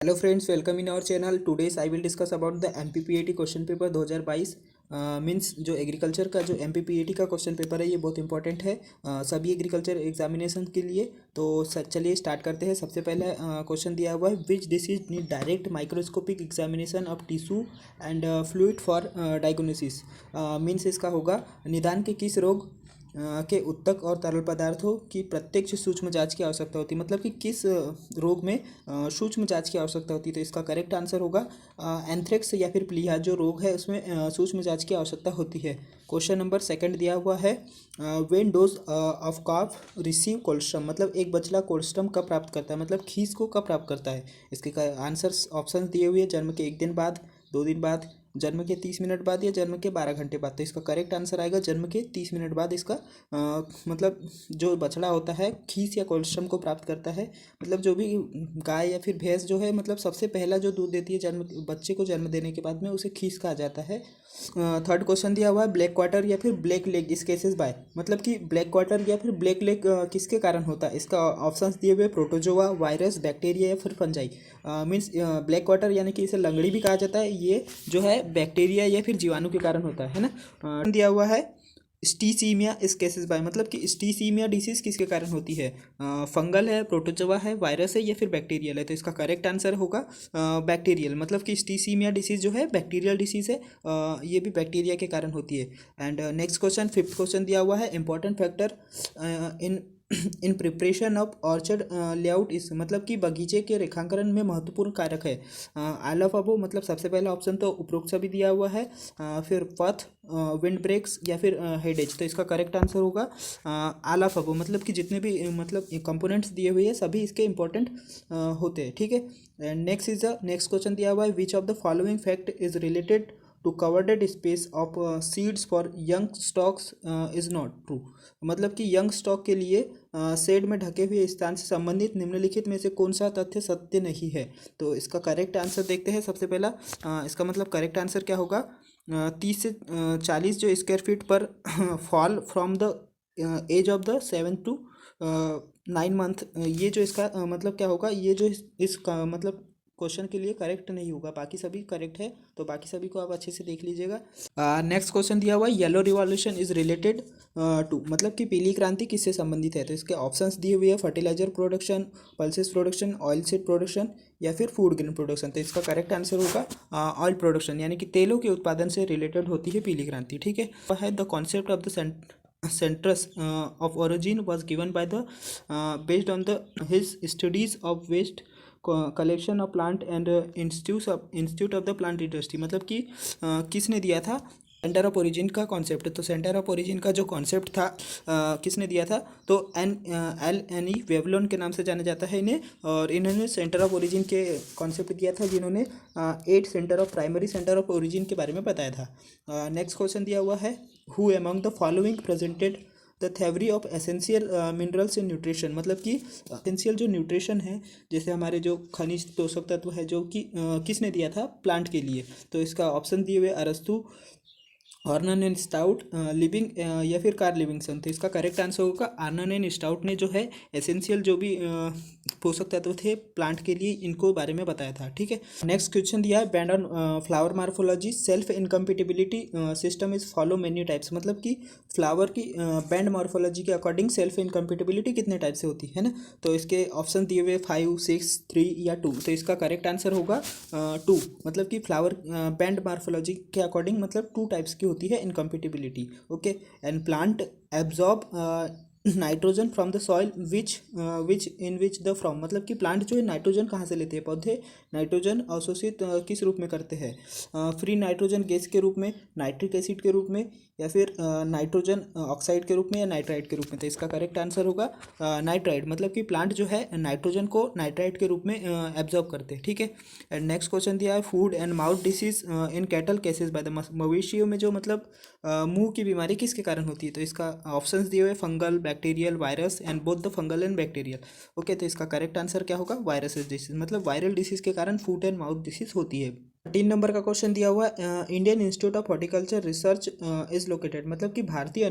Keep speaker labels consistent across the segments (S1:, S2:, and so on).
S1: Hello friends, welcome in our channel. Today's I will discuss about the MPPAT question paper 2022। Means जो agriculture का जो एमपीपीएटी का question paper है ये बहुत इंपॉर्टेंट है सभी एग्रीकल्चर एग्जामिनेशन के लिए। तो चलिए स्टार्ट करते हैं। सबसे पहले क्वेश्चन दिया हुआ है, which disease need direct microscopic examination of tissue and fluid for diagnosis. Means इसका होगा, निदान के किस रोग के उत्तक और तरल पदार्थों की प्रत्यक्ष सूक्ष्म जांच की आवश्यकता होती है। मतलब कि किस रोग में सूक्ष्म जांच की आवश्यकता होती है। तो इसका करेक्ट आंसर होगा एंथ्रेक्स या फिर प्लीहा जो रोग है उसमें सूक्ष्म जांच की आवश्यकता होती है। क्वेश्चन नंबर सेकंड दिया हुआ है, when does of calf receive colostrum. मतलब एक बछड़ा कोल्स्ट्रम कब प्राप्त करता है, मतलब खीस को कब प्राप्त करता है। इसके आंसर्स ऑप्शन दिए हुए हैं, जन्म के 1 दिन बाद, 2 दिन बाद, जन्म के 30 मिनट बाद या जन्म के 12 घंटे बाद। तो इसका करेक्ट आंसर आएगा जन्म के 30 मिनट बाद। इसका मतलब जो बछड़ा होता है खीस या कोल्स्ट्रम को प्राप्त करता है। मतलब जो भी गाय या फिर भैंस जो है, मतलब सबसे पहला जो दूध देती है जन्म बच्चे को जन्म देने के बाद में, उसे खीस कहा जाता है। थर्ड क्वेश्चन दिया हुआ है, ब्लैक क्वार्टर या फिर ब्लैक लेग इस केसेस बाय। मतलब कि ब्लैक क्वार्टर या फिर ब्लैक लेग किसके कारण होता है। इसका ऑप्शंस दिए हुए, प्रोटोजोआ, वायरस, बैक्टीरिया या फिर फंजाई। मीन्स ब्लैक क्वार्टर यानी कि इसे लंगड़ी भी कहा जाता है, ये जो है बैक्टीरिया या फिर जीवाणु के कारण होता है ना। दिया हुआ है स्टीसीमिया इस केसेस बाय। मतलब कि स्टीसीमिया डिसीज किसके कारण होती है, फंगल है, प्रोटोजोआ है, वायरस है या फिर बैक्टीरियल है। तो इसका करेक्ट आंसर होगा बैक्टीरियल। मतलब कि स्टीसीमिया डिसीज जो है बैक्टीरियल डिसीज है, ये भी बैक्टीरिया के कारण होती है। And next question, fifth question दिया हुआ है, important factor in in preparation of orchard layout इस। मतलब कि बगीचे के रेखांकन में महत्वपूर्ण कारक है। ऑल ऑफ अबव, मतलब सबसे पहला ऑप्शन तो उपरोक्त सभी दिया हुआ है, फिर पथ, विंड ब्रेक्स या फिर हेडेज। तो इसका करेक्ट आंसर होगा ऑल ऑफ अबव। मतलब कि जितने भी मतलब कंपोनेंट्स दिए हुए हैं सभी इसके इंपॉर्टेंट होते हैं, ठीक है। एंड नेक्स्ट क्वेश्चन दिया हुआ है, which of the following fact is related to covered space of seeds for young stocks is not true. मतलब कि यंग स्टॉक के लिए शेड में ढके हुए स्थान से संबंधित निम्नलिखित में से कौन सा तथ्य सत्य नहीं है। तो इसका करेक्ट आंसर देखते हैं। सबसे पहला इसका मतलब करेक्ट आंसर क्या होगा, 30 से 40 जो स्क्वायर फीट पर fall from the edge of the 7 to 9 month. ये जो इसका मतलब क्या होगा, ये जो इसका मतलब क्वेश्चन के लिए करेक्ट नहीं होगा। बाकी सभी करेक्ट है, तो बाकी सभी को आप अच्छे से देख लीजिएगा। नेक्स्ट क्वेश्चन दिया हुआ है, yellow revolution is related to. मतलब कि पीली क्रांति किससे संबंधित है। तो इसके ऑप्शंस दिए हुए हैं, fertiliser production, pulses production, oil seed production या फिर फूड ग्रेन प्रोडक्शन। तो इसका करेक्ट आंसर होगा ऑयल प्रोडक्शन, यानी कि तेलों के उत्पादन से रिलेटेड होती है पीली क्रांति, ठीक है। The concept of the centers of origin was given by the based on the his studies of waste collection of plant and institute of the plant industry। मतलब कि किसने दिया था सेंटर ऑफ ओरिजिन का कॉन्सेप्ट। तो centre of origin का जो concept था किसने दिया था, तो एल एन ई वेवलोन के नाम से जाना जाता है इन्हें। और इन्होंने सेंटर ऑफ ओरिजिन के कॉन्सेप्ट दिया था, जिन्होंने 8 centre of primary centre of origin के बारे में बताया था। नेक्स्ट क्वेश्चन दिया हुआ है, who among the following presented the theory of essential minerals in nutrition. मतलब कि एसेंशियल जो न्यूट्रिशन है, जैसे हमारे जो खनिज पोषक तत्व है, जो कि किसने दिया था प्लांट के लिए। तो इसका ऑप्शन दिए हुए अरस्तु, आर्नन एंड स्टाउट, लिविंग या फिर कार्ल लिविंगस्टन। तो इसका करेक्ट आंसर होगा आर्नन एंड स्टाउट ने जो है एसेंशियल जो भी पोषक तत्व थे प्लांट के लिए, इनको बारे में बताया था, ठीक है। नेक्स्ट क्वेश्चन दिया है, band on flower morphology self incompatibility system is follow many types. मतलब कि फ्लावर की बैंड मॉर्फोलॉजी के अकॉर्डिंग सेल्फ इनकम्पिटिबिलिटी कितने टाइप से होती है ना। तो इसके ऑप्शन दिए हुए 5, 6, 3 या 2। तो इसका करेक्ट आंसर होगा 2। मतलब कि फ्लावर बैंड मॉर्फोलॉजी के अकॉर्डिंग मतलब 2 टाइप्स की होती है incompatibility, okay. And plant absorb nitrogen from the soil which in which the from. मतलब कि प्लांट जो है नाइट्रोजन कहाँ से लेते हैं, पौधे नाइट्रोजन अवशोषित किस रूप में करते हैं, फ्री नाइट्रोजन गैस के रूप में, नाइट्रिक एसिड के रूप में, या फिर नाइट्रोजन ऑक्साइड के रूप में, या नाइट्राइट के रूप में। तो इसका करेक्ट आंसर होगा नाइट्राइट। मतलब कि प्लांट जो है नाइट्रोजन को नाइट्राइट के रूप में एब्जॉर्ब करते हैं, ठीक है। एंड नेक्स्ट क्वेश्चन दिया है, food and mouth disease in cattle cases by the. मवेशियों में जो मतलब मुंह की बीमारी किसके कारण होती है। तो इसका ऑप्शंस दिए हुए fungal, bacterial, virus and both the fungal and bacterial, okay. तो इसका करेक्ट आंसर क्या होगा, वायरस डिसीज। मतलब वायरल डिसीज के कारण फूड एंड माउथ डिसीज होती है। 3 नंबर का क्वेश्चन दिया हुआ है, Indian institute of horticulture research is located. मतलब कि भारतीय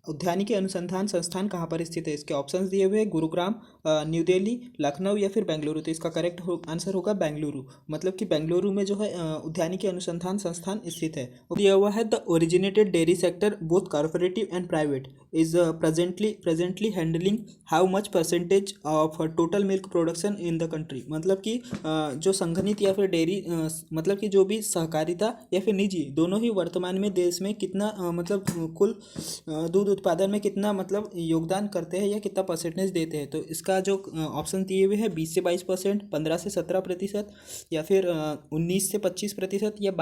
S1: उद्यानिकी अनुसंधान संस्थान कहाँ पर स्थित है? इसके ऑप्शंस दिए हुए हैं, गुरुग्राम, न्यू दिल्ली, लखनऊ या फिर बेंगलुरु। तो इसका करेक्ट आंसर होगा बेंगलुरु, मतलब कि बेंगलुरु में जो है उद्यानिकी अनुसंधान संस्थान स्थित है। दिया हुआ है the originated dairy sector both corporative and private is presently handling how much percentage of total milk production in the country. मतलब कि जो संगठित या फिर डेयरी मतलब कि जो भी सहकारिता या फिर निजी दोनों ही वर्तमान में देश में कितना मतलब कुल दूध उत्पादन में कितना मतलब योगदान करते हैं या कितना परसेंटेज देते हैं। तो इसका जो ऑप्शन दिए हुए हैं 20 से 22%, 15 से 17%, या फिर 19 से 25%, या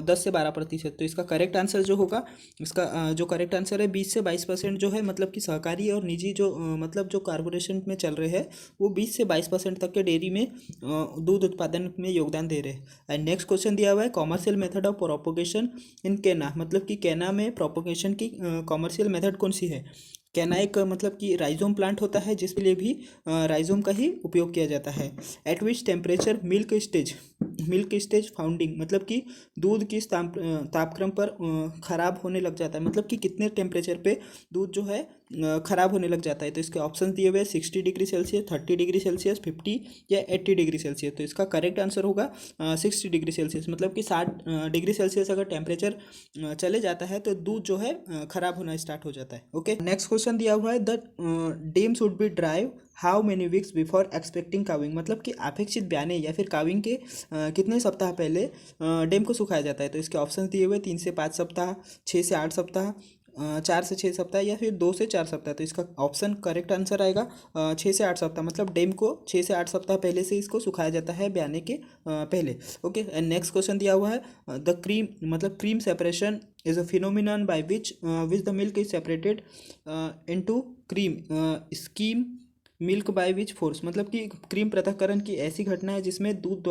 S1: 10 से 12%। तो इसका करेक्ट आंसर जो होगा, इसका जो करेक्ट आंसर है 20 से 22% जो है, मतलब कि सहकारी और निजी जो मतलब जो कॉरपोरेशन में चल रहे हैं वो 20 से 22% तक के डेयरी में दूध उत्पादन में योगदान दे रहे हैं। एंड नेक्स्ट क्वेश्चन दिया हुआ है कॉमर्शियल मेथड ऑफ प्रोपोगेशन इन केना। मतलब कि केना में प्रोपोगेशन की कॉमर्शियल मेथड कौन सी है? कैना एक मतलब कि राइजोम प्लांट होता है जिसके लिए भी राइजोम का ही उपयोग किया जाता है। Eight which temperature milk stage founding, मतलब कि दूध किस तापक्रम पर खराब होने लग जाता है, मतलब कि कितने टेम्परेचर पे दूध जो है खराब होने लग जाता है। तो इसके ऑप्शन दिए हुए 60 डिग्री सेल्सियस, 30 डिग्री सेल्सियस, 50 या 80 डिग्री सेल्सियस। तो इसका करेक्ट आंसर होगा 60 डिग्री सेल्सियस, मतलब कि 60 डिग्री सेल्सियस अगर टेम्परेचर चले जाता है तो दूध जो है खराब होना स्टार्ट हो जाता है। ओके, नेक्स्ट क्वेश्चन दिया हुआ है the dam should be dried how many weeks before expecting calving. मतलब कि अपेक्षित ब्याने या फिर काविंग के कितने सप्ताह पहले डेम को सुखाया जाता है। तो इसके ऑप्शन दिए हुए 3 से 5 सप्ताह, 6 से 8 सप्ताह, 4 से 6 सप्ताह, या फिर 2 से 4 सप्ताह। तो इसका ऑप्शन करेक्ट आंसर आएगा 6 से 8 सप्ताह, मतलब डेम को 6 से 8 सप्ताह पहले से इसको सुखाया जाता है ब्याने के पहले। ओके, एंड नेक्स्ट क्वेश्चन दिया हुआ है द क्रीम, मतलब cream separation is a phenomenon by which the milk is separated into cream scheme milk by which force. मतलब कि क्रीम पृथक्करण की ऐसी घटना है जिसमें दूध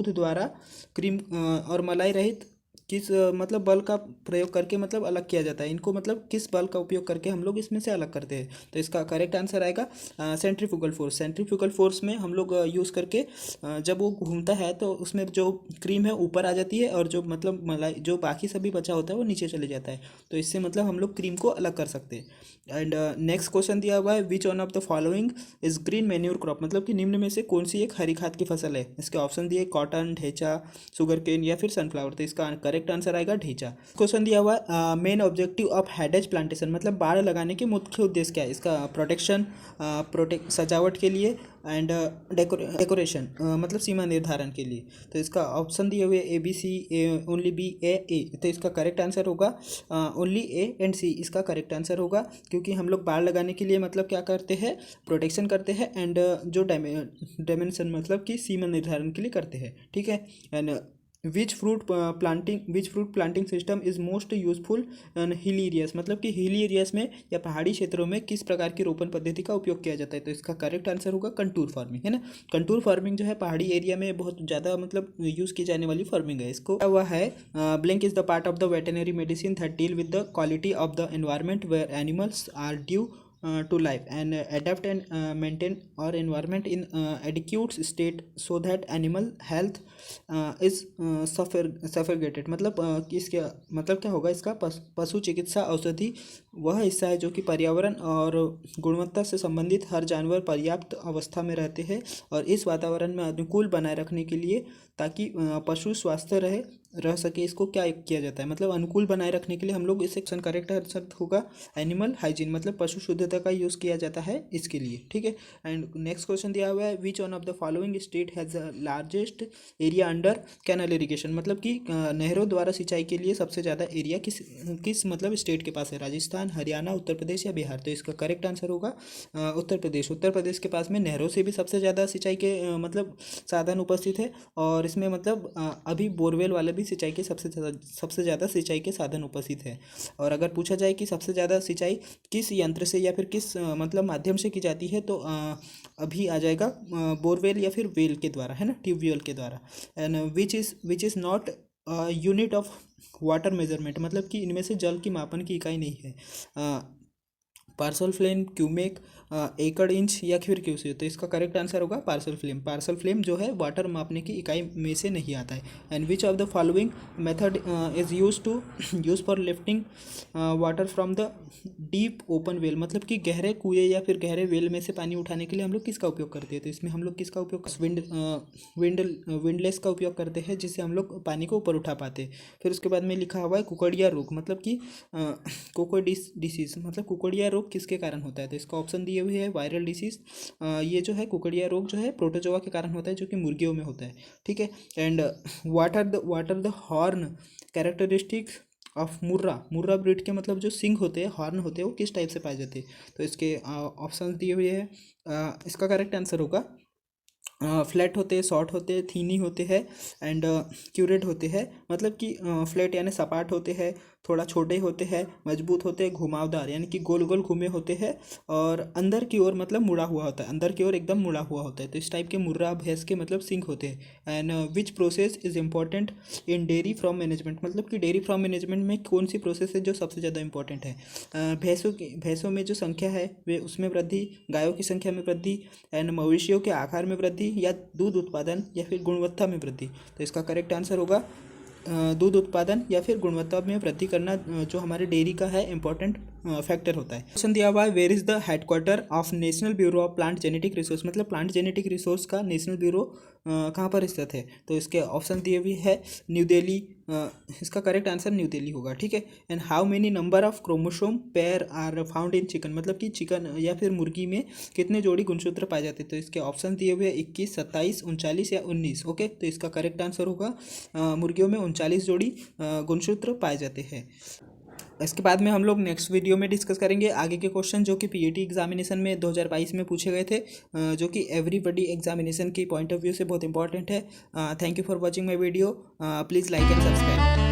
S1: द्वारा क्रीम और मलाई रहित किस मतलब बल का प्रयोग करके मतलब अलग किया जाता है। इनको मतलब किस बल का उपयोग करके हम लोग इसमें से अलग करते हैं। तो इसका करेक्ट आंसर आएगा सेंट्रीफ्यूगल फोर्स। सेंट्रीफ्यूगल फोर्स में हम लोग यूज़ करके जब वो घूमता है तो उसमें जो क्रीम है ऊपर आ जाती है और जो मतलब मलाई जो बाकी सभी बचा होता है वो नीचे चले जाता है। तो इससे मतलब हम लोग क्रीम को अलग कर सकते हैं। एंड नेक्स्ट क्वेश्चन दिया हुआ है which one of the following is green manure crop. मतलब कि निम्न में से कौन सी एक हरी खाद की फसल है। इसके ऑप्शन दिए कॉटन, ढेंचा, शुगर केन या फिर सनफ्लावर। तो इसका करेक्ट आंसर आएगा ढेंचा। क्वेश्चन दिया हुआ है मेन ऑब्जेक्टिव ऑफ हेडेज प्लांटेशन। मतलब बाड़ लगाने के मुख्य उद्देश्य क्या है। इसका प्रोटेक्शन, सजावट के लिए, एंड डेकोरेशन मतलब सीमा निर्धारण के लिए। तो इसका ऑप्शन दिए हुए A B C, only B, A. तो इसका करेक्ट आंसर होगा ओनली ए एंड सी। इसका करेक्ट आंसर होगा क्योंकि हम लोग बाड़ लगाने के लिए मतलब क्या करते हैं, प्रोटेक्शन करते हैं, एंड जो डायमेंशन मतलब कि सीमा निर्धारण के लिए करते हैं। ठीक है, and which fruit planting system is most useful in hilly areas. मतलब कि हिली एरियाज में या पहाड़ी क्षेत्रों में किस प्रकार की रोपण पद्धति का उपयोग किया जाता है। तो इसका करेक्ट आंसर होगा कंटूर फार्मिंग, है ना। कंटूर फार्मिंग जो है पहाड़ी एरिया में बहुत ज़्यादा मतलब यूज़ की जाने वाली फार्मिंग है। इसको हुआ है blank is the part of the veterinary medicine that deal with the quality of the environment where animals are due to life and adapt and maintain our environment in adequate state so that animal health is suffocated। मतलब इसके मतलब क्या होगा, इसका पशु चिकित्सा औषधि वह हिस्सा है जो कि पर्यावरण और गुणवत्ता से संबंधित हर जानवर पर्याप्त अवस्था में रहते हैं और इस वातावरण में अनुकूल बनाए रखने के लिए ताकि पशु स्वस्थ रह सके, इसको क्या किया जाता है, मतलब अनुकूल बनाए रखने के लिए हम लोग इस सेक्शन करेक्ट आंसर होगा एनिमल हाइजीन, मतलब पशु शुद्धता का यूज़ किया जाता है इसके लिए। ठीक है, एंड नेक्स्ट क्वेश्चन दिया हुआ है which one of the following state has the largest area under canal irrigation. मतलब कि नहरों द्वारा सिंचाई के लिए सबसे ज़्यादा एरिया किस मतलब स्टेट के पास है, राजस्थान, हरियाणा, उत्तर प्रदेश या बिहार। तो इसका करेक्ट आंसर होगा उत्तर प्रदेश। उत्तर प्रदेश के पास में नहरों से भी सबसे ज़्यादा सिंचाई के मतलब साधन उपस्थित है और इसमें मतलब अभी बोरवेल वाले भी सिंचाई के सबसे ज़्यादा सिंचाई के साधन उपस्थित है। और अगर पूछा जाए कि सबसे ज़्यादा सिंचाई किस यंत्र से या फिर किस मतलब माध्यम से की जाती है तो अभी आ जाएगा बोरवेल या फिर वेल के द्वारा, है ना, ट्यूबवेल के द्वारा। And which is not unit of water measurement. मतलब कि इनमें से जल की मापन की इकाई नहीं है। पार्सल फ्लेम, क्यूमेक, एकड़, इंच या फिर क्यूसी। तो इसका करेक्ट आंसर होगा पार्सल फ्लेम। पार्सल फ्लेम जो है वाटर मापने की इकाई में से नहीं आता है। And which of the following method is use for lifting water from the deep open well, मतलब कि गहरे कुएं या फिर गहरे वेल में से पानी उठाने के लिए हम लोग किसका उपयोग करते हैं? तो इसमें हम लोग किसका उपयोग, विंडलेस का उपयोग करते हैं, जिससे हम लोग पानी को ऊपर उठा पाते हैं। फिर उसके बाद में लिखा हुआ है कुकड़िया रोग, मतलब कि कोकोडिस डिसीज, मतलब कुकड़िया रोग किसके कारण होता है? तो इसका ऑप्शन दिए हुए है वायरल डिसीज। ये जो है कुकड़िया रोग जो है प्रोटोजोआ के कारण होता है, जो कि मुर्गियों में होता है। ठीक है। And what are the horn characteristics of Murrah, Murrah breed के मतलब जो सिंग होते हैं, हॉर्न होते हैं, वो किस टाइप से पाए जाते हैं? तो इसके ऑप्शन दिए हुए हैं। इसका करेक्ट आंसर होगा फ्लैट होते हैं, शॉर्ट होते हैं, थीनी होते हैं एंड क्यूरेट होते हैं। मतलब कि फ्लैट यानी सपाट होते हैं, थोड़ा छोटे होते हैं, मजबूत होते हैं, घुमावदार यानी कि गोल गोल घूमे होते हैं, और अंदर की ओर मतलब मुड़ा हुआ होता है, अंदर की ओर एकदम मुड़ा हुआ होता है। तो इस टाइप के मुर्रा भैंस के मतलब सिंग होते हैं। And which process is important in dairy farm management, मतलब कि डेयरी फार्म मैनेजमेंट में कौन सी प्रोसेस है जो सबसे ज़्यादा इंपॉर्टेंट है? भैंसों में जो संख्या है वे उसमें वृद्धि, गायों की संख्या में वृद्धि, एंड मवेशियों के आकार में वृद्धि, या दूध उत्पादन या फिर गुणवत्ता में वृद्धि। तो इसका करेक्ट आंसर होगा दूध उत्पादन या फिर गुणवत्ता में वृद्धि करना, जो हमारे डेयरी का है इंपॉर्टेंट फैक्टर होता है। क्वेश्चन दिया हुआ है where is the headquarter of national bureau of plant genetic resource, मतलब प्लांट जेनेटिक रिसोर्स का नेशनल ब्यूरो कहाँ पर स्थित है? तो इसके ऑप्शन दिए हुए है न्यू दिल्ली। इसका करेक्ट आंसर न्यू दिल्ली होगा। ठीक है। And how many number of chromosome pair are found in chicken, मतलब कि चिकन या फिर मुर्गी में कितने जोड़ी गुणसूत्र पाए जाते हैं? तो इसके ऑप्शन दिए हुए 21, 27, 39 या 19। ओके। तो इसका करेक्ट आंसर होगा मुर्गियों में 39 जोड़ी गुणसूत्र पाए जाते हैं। इसके बाद में हम लोग नेक्स्ट वीडियो में डिस्कस करेंगे आगे के क्वेश्चन, जो कि पीएटी एग्जामिनेशन में 2022 में पूछे गए थे, जो कि एवरीबडी एग्जामिनेशन की पॉइंट ऑफ व्यू से बहुत इंपॉर्टेंट है। Thank you for watching my video. Please like and subscribe.